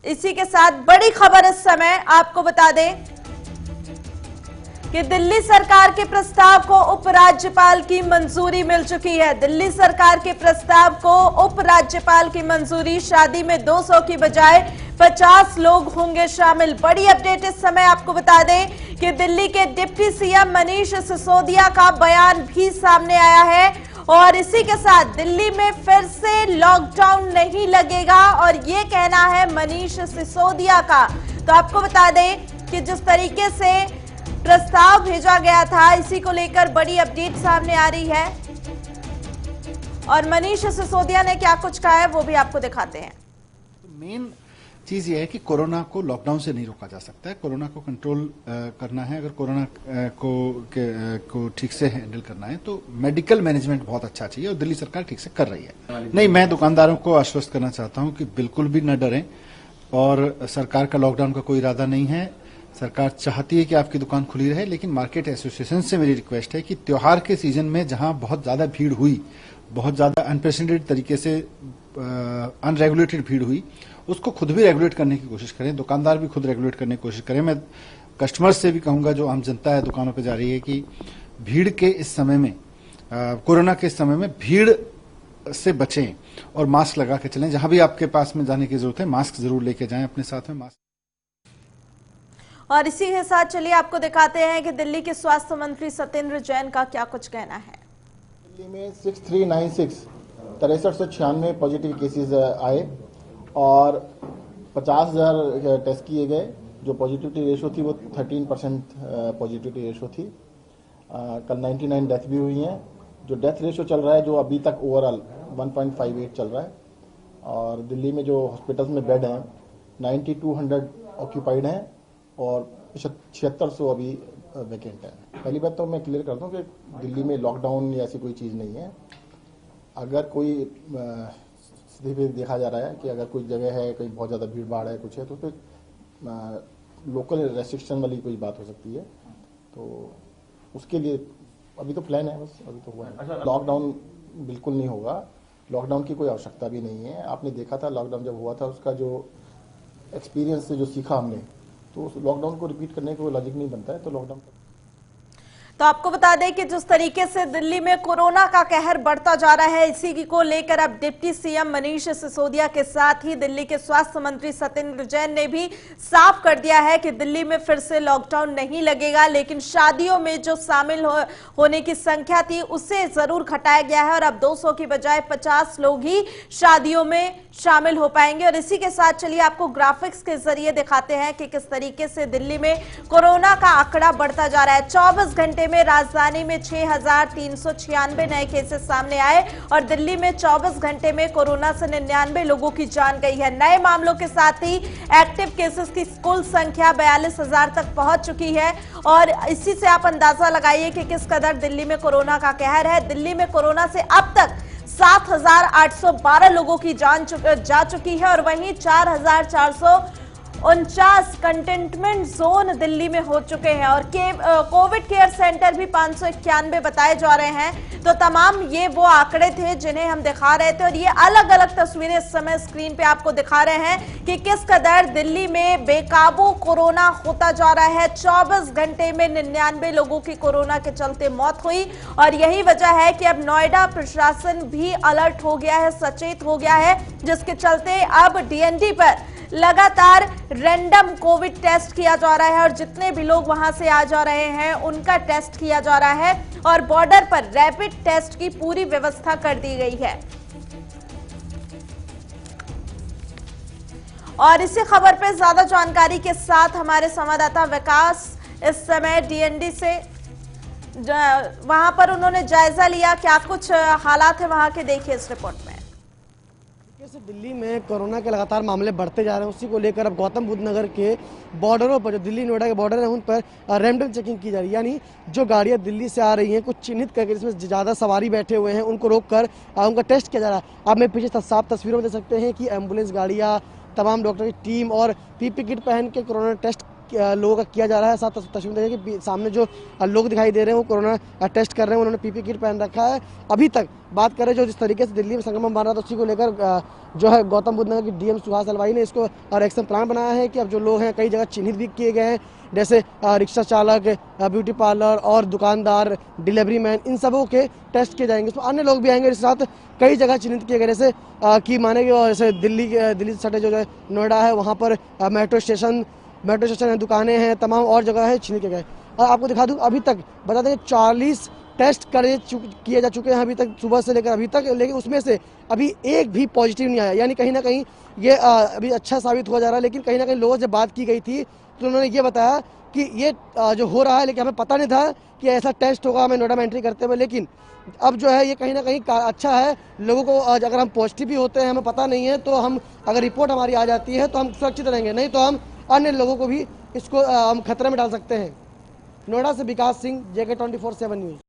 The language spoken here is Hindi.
इसी के साथ बड़ी खबर इस समय आपको बता दें कि दिल्ली सरकार के प्रस्ताव को उपराज्यपाल की मंजूरी मिल चुकी है। दिल्ली सरकार के प्रस्ताव को उपराज्यपाल की मंजूरी। शादी में 200 की बजाय 50 लोग होंगे शामिल। बड़ी अपडेट इस समय आपको बता दें कि दिल्ली के डिप्टी सीएम मनीष सिसोदिया का बयान भी सामने आया है और इसी के साथ दिल्ली में फिर से लॉकडाउन नहीं लगेगा और ये कहना है मनीष सिसोदिया का। तो आपको बता दें कि जिस तरीके से प्रस्ताव भेजा गया था, इसी को लेकर बड़ी अपडेट सामने आ रही है और मनीष सिसोदिया ने क्या कुछ कहा है वो भी आपको दिखाते हैं। मेन चीज ये है कि कोरोना को लॉकडाउन से नहीं रोका जा सकता है। कोरोना को कंट्रोल करना है, अगर कोरोना को ठीक से हैंडल करना है तो मेडिकल मैनेजमेंट बहुत अच्छा चाहिए और दिल्ली सरकार ठीक से कर रही है। नहीं, मैं दुकानदारों को आश्वस्त करना चाहता हूं कि बिल्कुल भी न डरें और सरकार का लॉकडाउन का कोई इरादा नहीं है। सरकार चाहती है कि आपकी दुकान खुली रहे, लेकिन मार्केट एसोसिएशन से मेरी रिक्वेस्ट है कि त्योहार के सीजन में जहां बहुत ज्यादा भीड़ हुई, बहुत ज्यादा अनप्रेसिडेंटेड तरीके से अनरेगुलेटेड भीड़ हुई, उसको खुद भी रेगुलेट करने की कोशिश करें। दुकानदार भी खुद रेगुलेट करने की कोशिश करें। मैं कस्टमर्स से भी कहूंगा, जो आम जनता है दुकानों पर जा रही है, कि भीड़ के इस समय में, कोरोना के इस समय में भीड़ से बचें और मास्क लगा के चलें। जहां भी आपके पास में जाने की जरूरत है, मास्क जरूर लेके जाएं अपने साथ में। मास्क और इसी के साथ चलिए आपको दिखाते हैं कि दिल्ली के स्वास्थ्य मंत्री सत्येंद्र जैन का क्या कुछ कहना है। दिल्ली में 6396 6396 पॉजिटिव केसेस आए और 50,000 टेस्ट किए गए। जो पॉजिटिविटी रेशो थी वो 13% पॉजिटिविटी रेशो थी। कल 99 डेथ भी हुई हैं। जो डेथ रेशो चल रहा है, जो अभी तक ओवरऑल 1.58 चल रहा है और दिल्ली में जो हॉस्पिटल्स में बेड हैं 9200 ऑक्यूपाइड हैं और 7600 अभी वैकेंट है। पहली बात तो मैं क्लियर करता हूँ कि दिल्ली में लॉकडाउन या ऐसी कोई चीज़ नहीं है। अगर कोई स्थिति पे देखा जा रहा है कि अगर कोई जगह है, कहीं बहुत ज़्यादा भीड़ भाड़ है, कुछ है, तो फिर लोकल रेस्ट्रिक्शन वाली कोई बात हो सकती है। तो उसके लिए अभी तो प्लान है, बस अभी तो हुआ है। लॉकडाउन बिल्कुल नहीं होगा। लॉकडाउन की कोई आवश्यकता भी नहीं है। आपने देखा था लॉकडाउन जब हुआ था, उसका जो एक्सपीरियंस से जो सीखा हमने, तो उस लॉकडाउन को रिपीट करने का कोई लॉजिक नहीं बनता है। तो लॉकडाउन तो आपको बता दें कि जिस तरीके से दिल्ली में कोरोना का कहर बढ़ता जा रहा है, इसी को लेकर अब डिप्टी सीएम मनीष सिसोदिया के साथ ही दिल्ली के स्वास्थ्य मंत्री सत्येंद्र जैन ने भी साफ कर दिया है कि दिल्ली में फिर से लॉकडाउन नहीं लगेगा, लेकिन शादियों में जो शामिल होने की संख्या थी उसे जरूर घटाया गया है और अब 200 की बजाय 50 लोग ही शादियों में शामिल हो पाएंगे। और इसी के साथ चलिए आपको ग्राफिक्स के जरिए दिखाते हैं कि किस तरीके से दिल्ली में कोरोना का आंकड़ा बढ़ता जा रहा है। 24 घंटे में राजधानी में 6396 नए केसेस सामने आए और दिल्ली में 24 घंटे में कोरोना से 99 लोगों की जान गई है। नए मामलों के साथ ही एक्टिव केसेस की कुल संख्या 42,000 तक पहुंच चुकी है और इसी से आप अंदाजा लगाइए कि किस कदर दिल्ली में कोरोना का कहर है। दिल्ली में कोरोना से अब तक 7,812 लोगों की जान जा चुकी है और वहीं 4,449 कंटेनमेंट जोन दिल्ली में हो चुके हैं और कोविड केयर सेंटर भी 591 बताए जा रहे हैं। तो तमाम ये वो आंकड़े थे जिन्हें हम दिखा रहे थे और ये अलग अलग तस्वीरें इस समय स्क्रीन पे आपको दिखा रहे हैं कि किस कदर दिल्ली में बेकाबू कोरोना होता जा रहा है। 24 घंटे में 99 लोगों की कोरोना के चलते मौत हुई और यही वजह है कि अब नोएडा प्रशासन भी अलर्ट हो गया है, सचेत हो गया है, जिसके चलते अब डीएनडी पर लगातार रैंडम कोविड टेस्ट किया जा रहा है और जितने भी लोग वहां से आ जा रहे हैं उनका टेस्ट किया जा रहा है और बॉर्डर पर रैपिड टेस्ट की पूरी व्यवस्था कर दी गई है। और इसी खबर पर ज्यादा जानकारी के साथ हमारे संवाददाता विकास इस समय डीएनडी से वहां पर उन्होंने जायजा लिया। क्या कुछ हालात है वहां के, देखिए इस रिपोर्ट में। दिल्ली में कोरोना के लगातार मामले बढ़ते जा रहे हैं, उसी को लेकर अब गौतम बुद्ध नगर के बॉर्डरों पर, जो दिल्ली नोएडा के बॉर्डर है, उन पर रैंडम चेकिंग की जा रही है। यानी जो गाड़ियां दिल्ली से आ रही हैं, कुछ चिन्हित करके जिसमें ज़्यादा सवारी बैठे हुए हैं, उनको रोककर उनका टेस्ट किया जा रहा है। आप मैं पीछे साफ तस्वीरों में देख सकते हैं कि एम्बुलेंस गाड़ियाँ, तमाम डॉक्टर की टीम और पीपी किट पहन के कोरोना टेस्ट लोगों का किया जा रहा है। साथ तस्वीर देखिए कि सामने जो लोग दिखाई दे रहे हैं वो कोरोना टेस्ट कर रहे हैं, उन्होंने पीपी किट पहन रखा है। अभी तक बात करें जो जिस तरीके से दिल्ली में संक्रमण बढ़ रहा था, उसी को लेकर जो है गौतम बुद्ध नगर की डीएम सुहास अलवाई ने इसको एक्शन प्लान बनाया है कि अब जो लोग हैं कई जगह चिन्हित भी किए गए हैं, जैसे रिक्शा चालक, ब्यूटी पार्लर और दुकानदार, डिलीवरी मैन, इन सबों के टेस्ट किए जाएंगे। इसमें अन्य लोग भी आएंगे। इसके साथ कई जगह चिन्हित किए गए, जैसे कि माने कि जैसे दिल्ली से सटे जो है नोएडा है, वहाँ पर मेट्रो स्टेशन है, दुकानें हैं, तमाम और जगह है चिन्हित किए गए। और आपको दिखा दूँ, अभी तक बता दें 40 टेस्ट किए जा चुके हैं अभी तक, सुबह से लेकर अभी तक, लेकिन उसमें से अभी एक भी पॉजिटिव नहीं आया। यानी कहीं ना कहीं ये अभी अच्छा साबित हुआ जा रहा है। लेकिन कहीं ना कहीं लोगों से बात की गई थी तो उन्होंने ये बताया कि ये जो हो रहा है, लेकिन हमें पता नहीं था कि ऐसा टेस्ट होगा हमें नोएडा में एंट्री करते हुए। लेकिन अब जो है ये कहीं ना कहीं अच्छा है लोगों को। अगर हम पॉजिटिव भी होते हैं, हमें पता नहीं है, तो हम अगर रिपोर्ट हमारी आ जाती है तो हम सुरक्षित रहेंगे, नहीं तो हम अन्य लोगों को भी इसको हम खतरे में डाल सकते हैं। नोएडा से विकास सिंह, JK 24/7 न्यूज़।